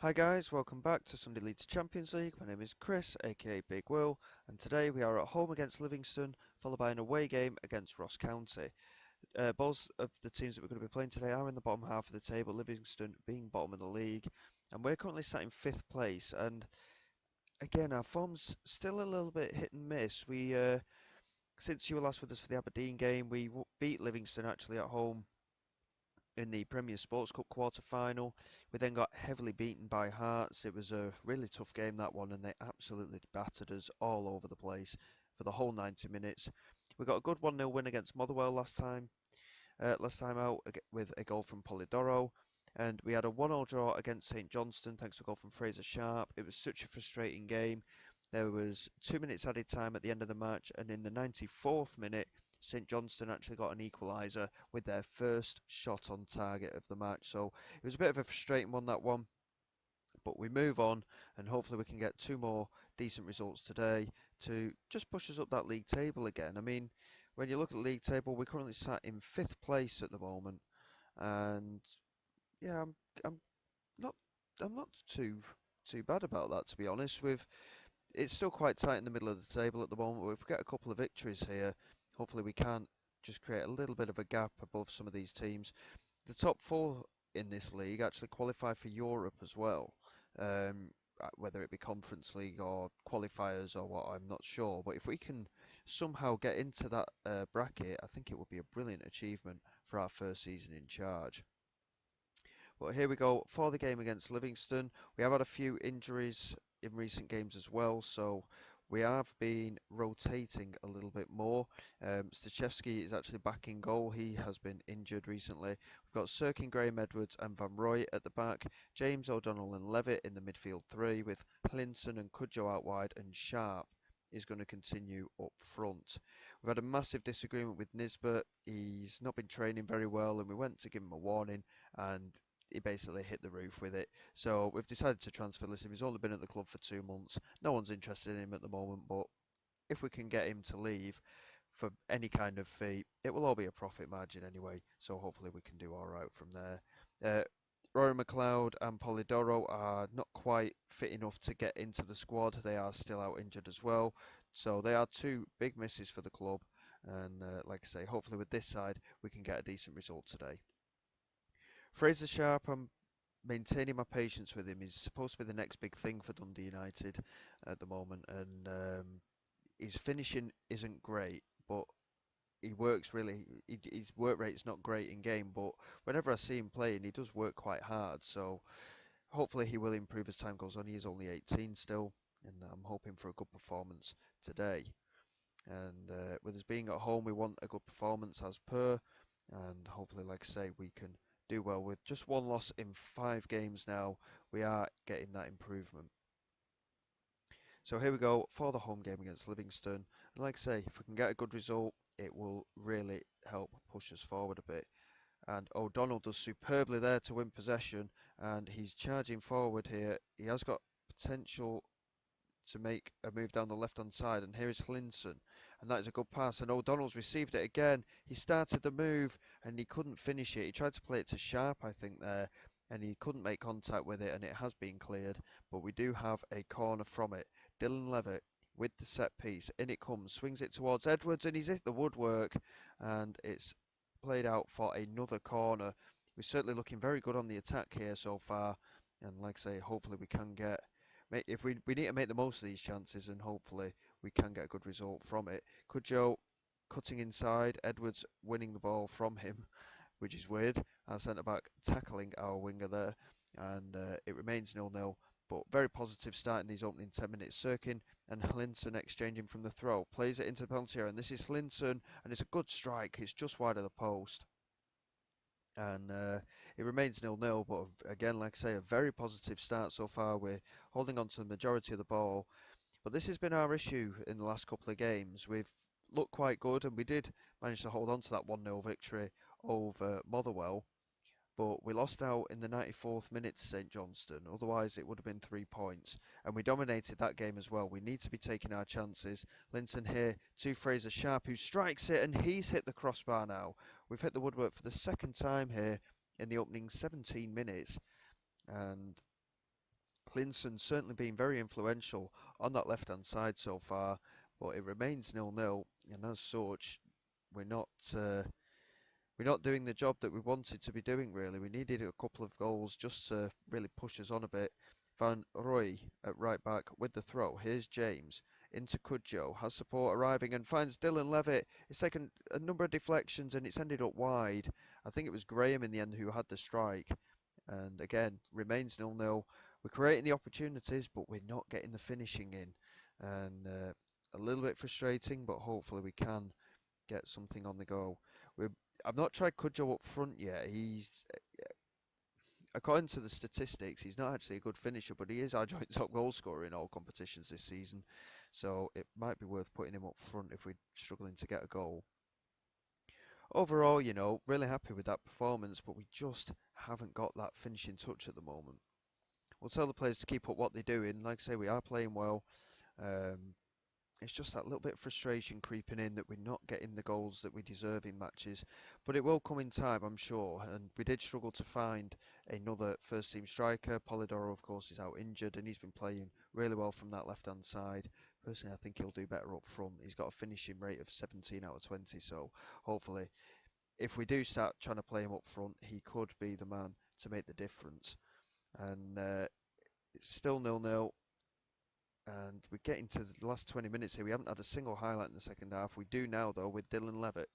Hi guys, welcome back to Sunday Leeds Champions League. My name is Chris, aka Big Will, and today we are at home against Livingston, followed by an away game against Ross County. Both of the teams that we're going to be playing today are in the bottom half of the table, Livingston being bottom of the league, and we're currently sat in 5th place. And again, our form's still a little bit hit and miss. Since you were last with us for the Aberdeen game, we beat Livingston actually at home in the Premier Sports Cup quarter-final. We then got heavily beaten by Hearts. It was a really tough game, that one, and they absolutely battered us all over the place for the whole 90 minutes. We got a good 1-0 win against Motherwell last time out with a goal from Polidoro. And we had a 1-0 draw against St Johnstone thanks to a goal from Fraser Sharp. It was such a frustrating game. There was 2 minutes added time at the end of the match, and in the 94th minute, St Johnstone actually got an equaliser with their first shot on target of the match. So it was a bit of a frustrating one, that one. But we move on, and hopefully we can get two more decent results today to just push us up that league table again. I mean, when you look at the league table, we're currently sat in 5th place at the moment, and yeah, I'm not I'm not too bad about that, to be honest. It's still quite tight in the middle of the table at the moment. If we get a couple of victories here, hopefully we can just create a little bit of a gap above some of these teams. The top four in this league actually qualify for Europe as well. Whether it be Conference League or qualifiers or what, I'm not sure. But if we can somehow get into that bracket, I think it would be a brilliant achievement for our first season in charge. But here we go for the game against Livingston. We have had a few injuries in recent games as well, so we have been rotating a little bit more. Stachewski is actually back in goal. He has been injured recently. We've got Sirkin, Graham Edwards and Van Roy at the back. James O'Donnell and Levitt in the midfield three, with Hlinson and Cudjoe out wide, and Sharp is going to continue up front. We've had a massive disagreement with Nisbet. He's not been training very well, and we went to give him a warning, and he basically hit the roof with it. So we've decided to transfer list him. He's only been at the club for 2 months. No one's interested in him at the moment, but if we can get him to leave for any kind of fee, it will all be a profit margin anyway. So hopefully we can do all right from there. Uh, Rory McLeod and Polidoro are not quite fit enough to get into the squad. They are still out injured as well. So they are two big misses for the club. And like I say, hopefully with this side, we can get a decent result today. Fraser Sharp, I'm maintaining my patience with him. He's supposed to be the next big thing for Dundee United at the moment, and his finishing isn't great, but he works really. His work rate's not great in game, but whenever I see him playing, he does work quite hard. So hopefully he will improve as time goes on. He is only 18 still, and I'm hoping for a good performance today. And with us being at home, we want a good performance as per, and hopefully, like I say, we can do well. With just one loss in 5 games now, we are getting that improvement. So here we go for the home game against Livingston. And like I say, if we can get a good result, it will really help push us forward a bit. And O'Donnell does superbly there to win possession, and he's charging forward here. He has got potential to make a move down the left hand side, and here is Hlinson, and that is a good pass, and O'Donnell's received it again. He started the move and he couldn't finish it. He tried to play it to Sharp, I think, there, and he couldn't make contact with it, and it has been cleared, but we do have a corner from it. Dylan Levitt with the set piece, in it comes, swings it towards Edwards, and he's hit the woodwork, and it's played out for another corner. We're certainly looking very good on the attack here so far, and like I say, hopefully we can get, if we need to make the most of these chances, and hopefully we can get a good result from it. Cudjoe cutting inside, Edwards winning the ball from him, which is weird. Our centre back tackling our winger there, and it remains 0-0. But very positive start in these opening 10 minutes. Sirkin and Hlinson exchanging from the throw. Plays it into the penalty area, and this is Hlinson, and it's a good strike. It's just wide of the post. And it remains 0-0, but again, like I say, a very positive start so far. We're holding on to the majority of the ball, but this has been our issue in the last couple of games. We've looked quite good, and we did manage to hold on to that 1-0 victory over Motherwell, but we lost out in the 94th minute to St Johnstone. Otherwise, it would have been 3 points, and we dominated that game as well. We need to be taking our chances. Linton here to Fraser Sharp, who strikes it, and he's hit the crossbar now. We've hit the woodwork for the second time here in the opening 17 minutes, and Linson's certainly been very influential on that left-hand side so far, but it remains 0-0, and as such, we're not uh, we're not doing the job that we wanted to be doing. Really, we needed a couple of goals just to really push us on a bit. Van Roy at right back with the throw. Here's James into Cudjoe, has support arriving and finds Dylan Levitt. It's taken a number of deflections and it's ended up wide. I think it was Graham in the end who had the strike. And again, remains 0-0. We're creating the opportunities, but we're not getting the finishing in. And a little bit frustrating, but hopefully we can get something on the go. We're, I've not tried Cudjoe up front yet. He's, according to the statistics, he's not actually a good finisher, but he is our joint top goal scorer in all competitions this season. So it might be worth putting him up front if we're struggling to get a goal. Overall, really happy with that performance, but we just haven't got that finishing touch at the moment. We'll tell the players to keep up what they're doing. Like I say, we are playing well. Um, it's just that little bit of frustration creeping in that we're not getting the goals that we deserve in matches. But it will come in time, I'm sure. And we did struggle to find another first team striker. Polidoro, of course, is out injured and he's been playing really well from that left hand side. Personally, I think he'll do better up front. He's got a finishing rate of 17 out of 20. So hopefully, if we do start trying to play him up front, he could be the man to make the difference. And it's still 0-0. And we're getting to the last 20 minutes here. We haven't had a single highlight in the second half. We do now, though, with Dylan Levitt.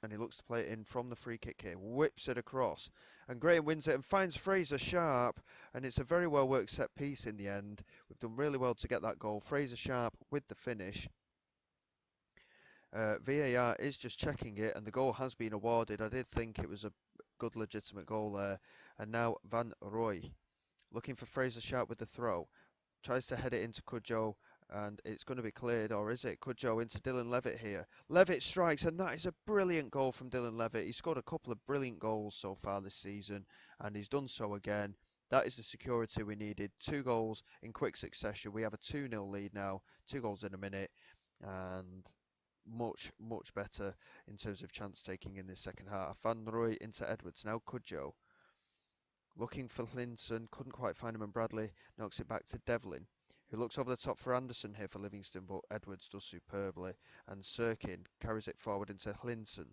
And he looks to play it in from the free kick here. Whips it across. And Graham wins it and finds Fraser Sharp. And it's a very well worked set piece in the end. We've done really well to get that goal. Fraser Sharp with the finish. VAR is just checking it, and the goal has been awarded. I did think it was a good, legitimate goal there. And now Van Roy looking for Fraser Sharp with the throw. Tries to head it into Cudjoe, and it's going to be cleared, or is it? Cudjoe into Dylan Levitt here. Levitt strikes, and that is a brilliant goal from Dylan Levitt. He's scored a couple of brilliant goals so far this season, and he's done so again. That is the security we needed. 2 goals in quick succession. We have a 2-0 lead now, 2 goals in a minute, and much, much better in terms of chance taking in this second half. Van Roy into Edwards, now Cudjoe. Looking for Linson, couldn't quite find him, and Bradley knocks it back to Devlin, who looks over the top for Anderson here for Livingston, but Edwards does superbly, and Sirkin carries it forward into Linson.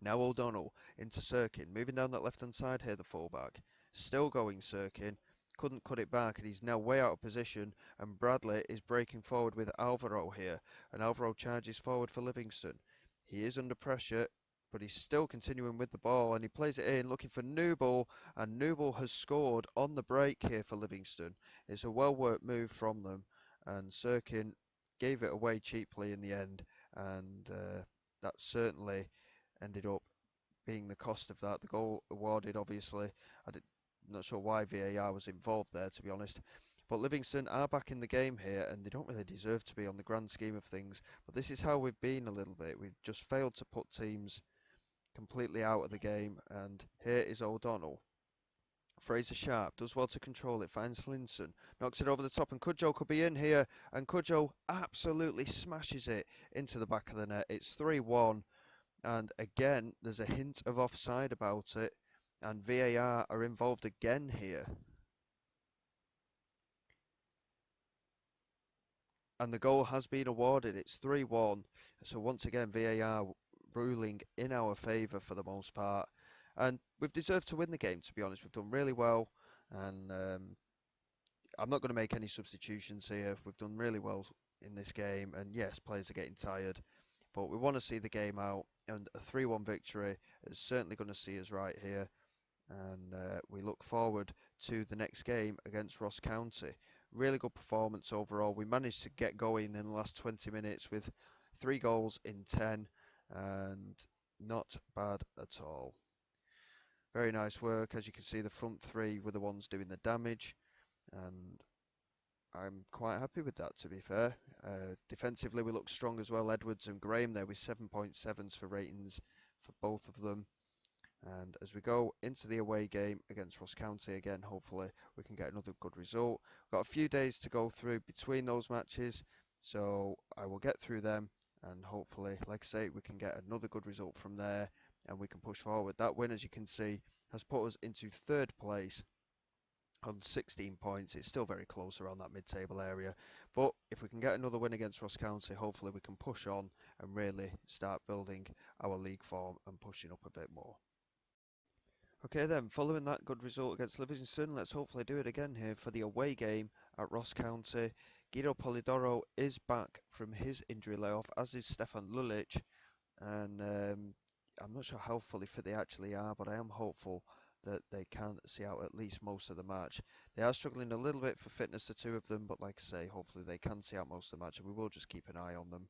Now O'Donnell into Sirkin, moving down that left-hand side here, the fullback. Still going Sirkin, couldn't cut it back, and he's now way out of position, and Bradley is breaking forward with Alvaro here, and Alvaro charges forward for Livingston. He is under pressure, but he's still continuing with the ball, and he plays it in, looking for Newble, and Newble has scored on the break here for Livingston. It's a well-worked move from them, and Sirkin gave it away cheaply in the end, and that certainly ended up being the cost of that. The goal awarded, obviously. I'm not sure why VAR was involved there, to be honest. But Livingston are back in the game here, and they don't really deserve to be on the grand scheme of things. But this is how we've been a little bit. We've just failed to put teams completely out of the game, and here is O'Donnell. Fraser Sharp does well to control it, finds Linson, knocks it over the top, and Cudjoe could be in here, and Cudjoe absolutely smashes it into the back of the net. It's 3-1, and again, there's a hint of offside about it, and VAR are involved again here. And the goal has been awarded. It's 3-1. So once again, VAR ruling in our favour for the most part. And we've deserved to win the game, to be honest. We've done really well. And I'm not going to make any substitutions here. We've done really well in this game. And yes, players are getting tired. But we want to see the game out. And a 3-1 victory is certainly going to see us right here. And we look forward to the next game against Ross County. Really good performance overall. We managed to get going in the last 20 minutes with 3 goals in 10, and not bad at all. Very nice work. As you can see, the front 3 were the ones doing the damage, and I'm quite happy with that, to be fair. Defensively, we look strong as well. Edwards and Graham there with 7.7s for ratings for both of them. And as we go into the away game against Ross County again, hopefully we can get another good result. We've got a few days to go through between those matches, so I will get through them, and hopefully, like I say, we can get another good result from there and we can push forward. That win, as you can see, has put us into 3rd place on 16 points. It's still very close around that mid-table area. But if we can get another win against Ross County, hopefully we can push on and really start building our league form and pushing up a bit more. Okay then, following that good result against Livingston, let's hopefully do it again here for the away game at Ross County. Guido Polidoro is back from his injury layoff, as is Stefan Lulic, and I'm not sure how fully fit they actually are, but I am hopeful that they can see out at least most of the match. They are struggling a little bit for fitness, the two of them, but like I say, hopefully they can see out most of the match, and we will just keep an eye on them.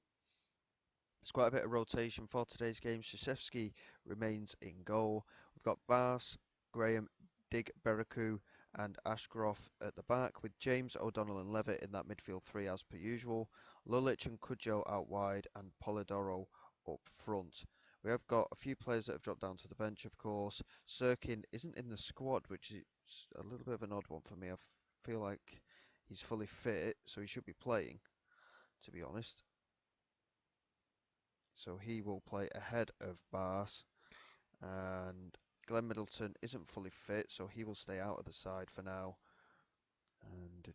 There's quite a bit of rotation for today's game. Krzyzewski remains in goal. We've got Bars, Graham, Dig, Beraku and Ashcroft at the back, with James, O'Donnell and Levitt in that midfield three as per usual. Lulic and Cudjoe out wide and Polidoro up front. We have got a few players that have dropped down to the bench, of course. Sirkin isn't in the squad, which is a little bit of an odd one for me. I feel like he's fully fit, so he should be playing, to be honest. So he will play ahead of Bars. And Glenn Middleton isn't fully fit, so he will stay out of the side for now. And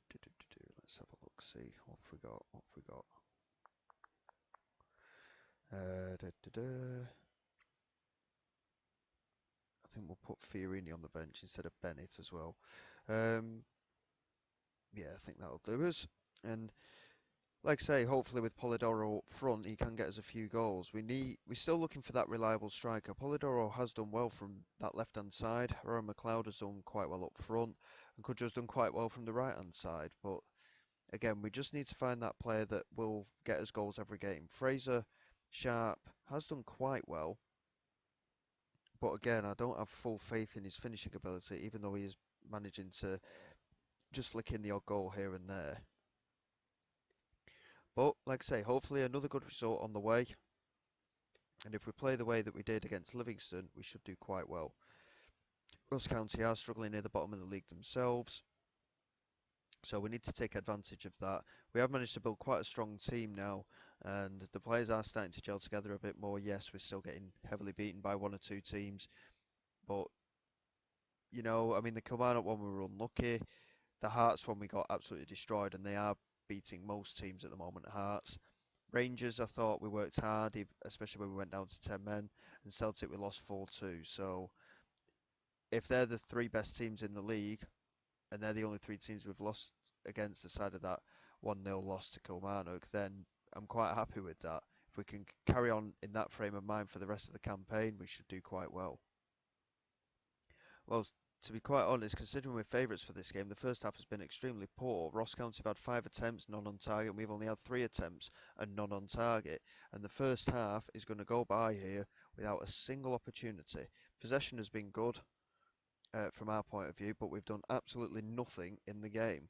let's have a look, see what have we got. What have we got? I think we'll put Fiorini on the bench instead of Bennett as well. Yeah, I think that'll do us. And like I say, hopefully with Polidoro up front, he can get us a few goals. We're still looking for that reliable striker. Polidoro has done well from that left-hand side. Rowan McLeod has done quite well up front, and Kudjoe's done quite well from the right-hand side. But again, we just need to find that player that will get us goals every game. Fraser Sharp has done quite well, but again, I don't have full faith in his finishing ability, even though he is managing to just flick in the odd goal here and there. But like I say, hopefully another good result on the way. And if we play the way that we did against Livingston, we should do quite well. Ross County are struggling near the bottom of the league themselves, so we need to take advantage of that. We have managed to build quite a strong team now, and the players are starting to gel together a bit more. Yes, we're still getting heavily beaten by one or two teams, but you know, I mean, the Kilmarnock one we were unlucky. The Hearts one we got absolutely destroyed, and they are beating most teams at the moment. Hearts. Rangers, I thought we worked hard, especially when we went down to 10 men, and Celtic we lost 4-2. So if they're the three best teams in the league, and they're the only three teams we've lost against the side of that 1-0 loss to Kilmarnock, then I'm quite happy with that. If we can carry on in that frame of mind for the rest of the campaign, we should do quite well. Well, to be quite honest, considering we're favourites for this game, the first half has been extremely poor. Ross County have had 5 attempts, none on target, and we've only had 3 attempts and none on target. And the first half is going to go by here without a single opportunity. Possession has been good from our point of view, but we've done absolutely nothing in the game.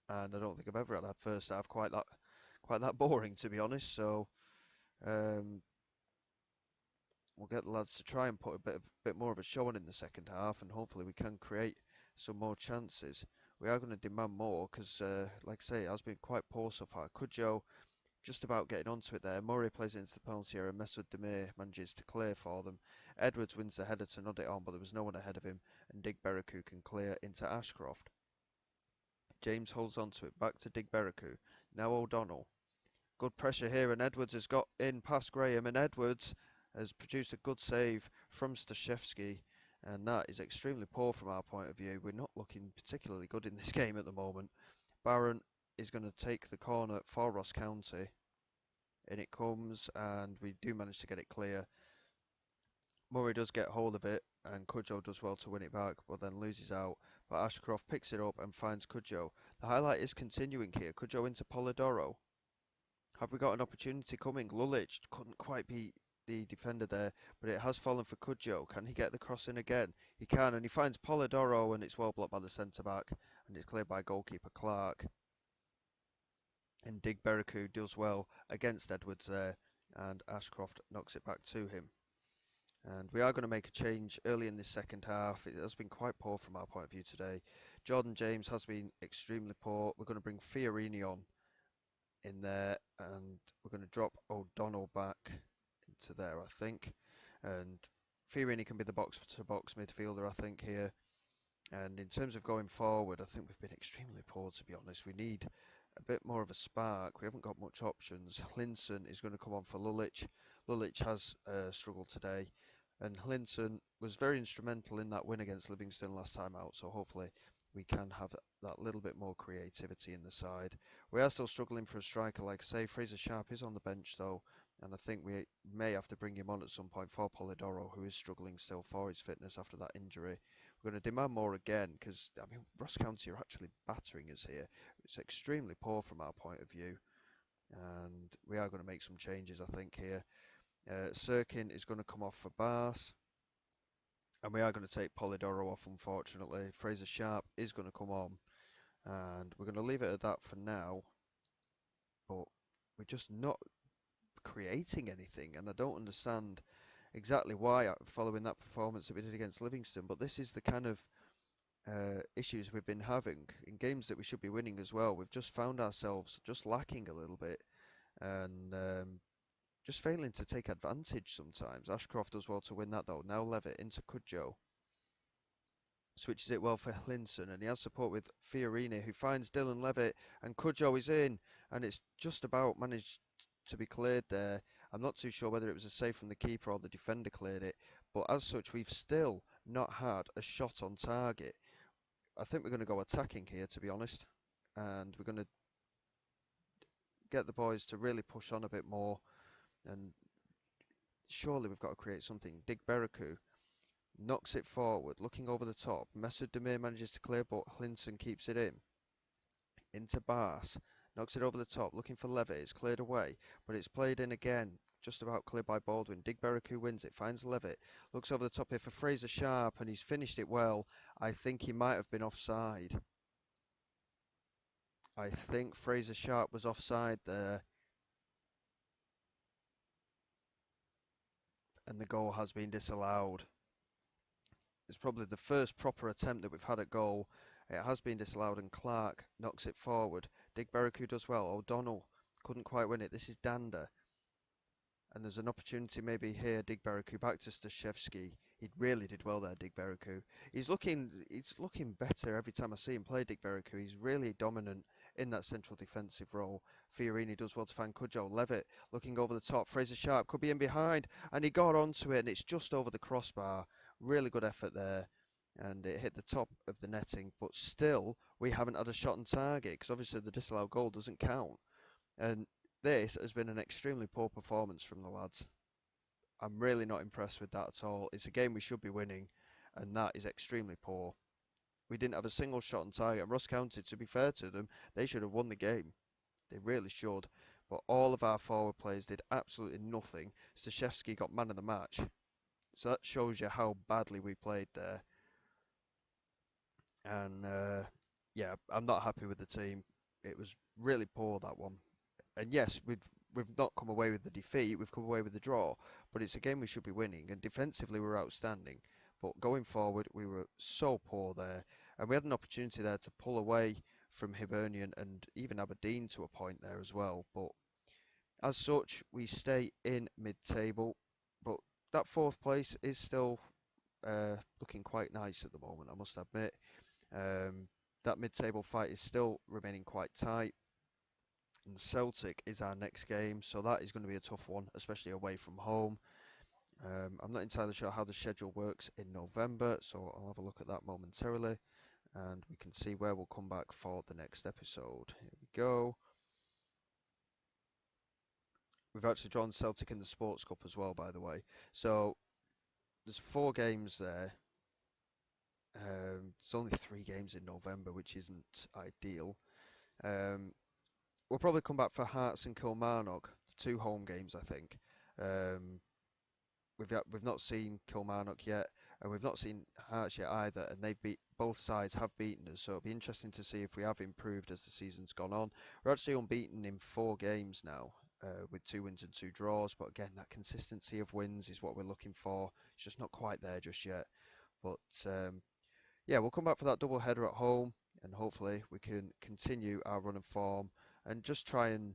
And I don't think I've ever had that first half quite that boring, to be honest. So we'll get the lads to try and put a bit more of a show on in the second half, and hopefully we can create some more chances. We are going to demand more because, like I say, it has been quite poor so far. Cudjoe just about getting onto it there. Murray plays it into the penalty area, and Mesut Demir manages to clear for them. Edwards wins the header to nod it on, but there was no one ahead of him, and Dig Beraku can clear into Ashcroft. James holds on to it, back to Dig Beraku. Now O'Donnell. Good pressure here, and Edwards has got in past Graham, and Edwards has produced a good save from Staszewski, and that is extremely poor from our point of view. We're not looking particularly good in this game at the moment. Barron is going to take the corner for Ross County. In it comes, and we do manage to get it clear. Murray does get hold of it, and Cudjoe does well to win it back, but then loses out. But Ashcroft picks it up and finds Cudjoe. The highlight is continuing here. Cudjoe into Polidoro. Have we got an opportunity coming? Lulic couldn't quite beat the defender there, but it has fallen for Cudjoe. Can he get the cross in again? He can, and he finds Polidoro, and it's well blocked by the centre-back, and it's cleared by goalkeeper Clark. And Dig Beraku does well against Edwards there, and Ashcroft knocks it back to him. And we are going to make a change early in this second half. It has been quite poor from our point of view today. Jordan James has been extremely poor. We're going to bring Fiorini on in there, and we're going to drop O'Donnell back into there, I think. And Fiorini can be the box-to-box midfielder, I think, here. And in terms of going forward, I think we've been extremely poor, to be honest. We need a bit more of a spark. We haven't got much options. Hlinson is going to come on for Lulic. Lulic has struggled today, and Hlinson was very instrumental in that win against Livingston last time out. So hopefully we can have that little bit more creativity in the side. We are still struggling for a striker, like I say. Fraser Sharp is on the bench though, and I think we may have to bring him on at some point for Polidoro, who is struggling still for his fitness after that injury. We're going to demand more again because, I mean, Ross County are actually battering us here. It's extremely poor from our point of view, and we are going to make some changes, I think, here. Sirkin is going to come off for Bars, and we are going to take Polidoro off, unfortunately. Fraser Sharp is going to come on, and we're going to leave it at that for now, but we're just not creating anything, and I don't understand exactly why following that performance that we did against Livingston, but this is the kind of issues we've been having in games that we should be winning as well. We've just found ourselves just lacking a little bit and just failing to take advantage sometimes. Ashcroft does well to win that though. Now Levitt into Cudjoe. Switches it well for Hlinson, and he has support with Fiorini, who finds Dylan Levitt, and Cudjoe is in, and it's just about managed to be cleared there. I'm not too sure whether it was a save from the keeper or the defender cleared it, but as such, we've still not had a shot on target. I think we're going to go attacking here, to be honest, and we're going to get the boys to really push on a bit more. And surely we've got to create something. Dig Beraku knocks it forward, looking over the top. Mesut Demir manages to clear, but Hlinson keeps it in. Into Bars, knocks it over the top, looking for Levitt. It's cleared away, but it's played in again. Just about cleared by Baldwin. Dig Beraku wins it, finds Levitt, looks over the top here for Fraser Sharp, and he's finished it well. I think he might have been offside. I think Fraser Sharp was offside there, and the goal has been disallowed. It's probably the first proper attempt that we've had at goal. It has been disallowed, and Clark knocks it forward. Dig Beraku does well. O'Donnell couldn't quite win it. This is Danda. And there's an opportunity maybe here. Dig Beraku back to Stashevsky. He really did well there, Dig Beraku. He's looking better every time I see him play, Dig Beraku. He's really dominant in that central defensive role. Fiorini does well to find Cudjoe. Levitt looking over the top. Fraser Sharp could be in behind, and he got onto it, and it's just over the crossbar. Really good effort there, and it hit the top of the netting. But still, we haven't had a shot on target because obviously the disallowed goal doesn't count. And this has been an extremely poor performance from the lads. I'm really not impressed with that at all. It's a game we should be winning, and that is extremely poor. We didn't have a single shot on target. And Ross County, to be fair to them, they should have won the game. They really should. But all of our forward players did absolutely nothing. Stashevsky got man of the match. So that shows you how badly we played there. And yeah, I'm not happy with the team. It was really poor, that one. And yes, we've not come away with the defeat, we've come away with the draw, but it's a game we should be winning, and defensively we're outstanding. But going forward, we were so poor there, and we had an opportunity there to pull away from Hibernian and even Aberdeen to a point there as well. But as such, we stay in mid-table, but that fourth place is still looking quite nice at the moment, I must admit. That mid-table fight is still remaining quite tight. And Celtic is our next game, so that is going to be a tough one, especially away from home. I'm not entirely sure how the schedule works in November, so I'll have a look at that momentarily, and we can see where we'll come back for the next episode. Here we go. We've actually drawn Celtic in the Sports Cup as well, by the way. So there's 4 games there. There's only 3 games in November, which isn't ideal. We'll probably come back for Hearts and Kilmarnock, the 2 home games, I think. Um, we've not seen Kilmarnock yet, and we've not seen Hearts yet either, and both sides have beaten us, so it'll be interesting to see if we have improved as the season's gone on. We're actually unbeaten in 4 games now, with 2 wins and 2 draws, but again, that consistency of wins is what we're looking for. It's just not quite there just yet. But yeah, we'll come back for that double header at home, and hopefully we can continue our run of form and just try and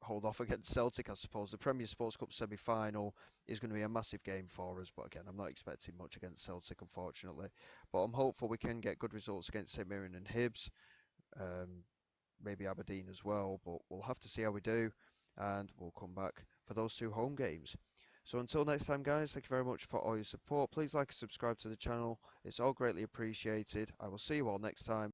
hold off against Celtic, I suppose. The Premier Sports Cup semi-final is going to be a massive game for us, but again, I'm not expecting much against Celtic, unfortunately. But I'm hopeful we can get good results against St Mirren and Hibs, um, maybe Aberdeen as well, but we'll have to see how we do, and we'll come back for those two home games. So until next time, guys, thank you very much for all your support. Please like and subscribe to the channel. It's all greatly appreciated. I will see you all next time.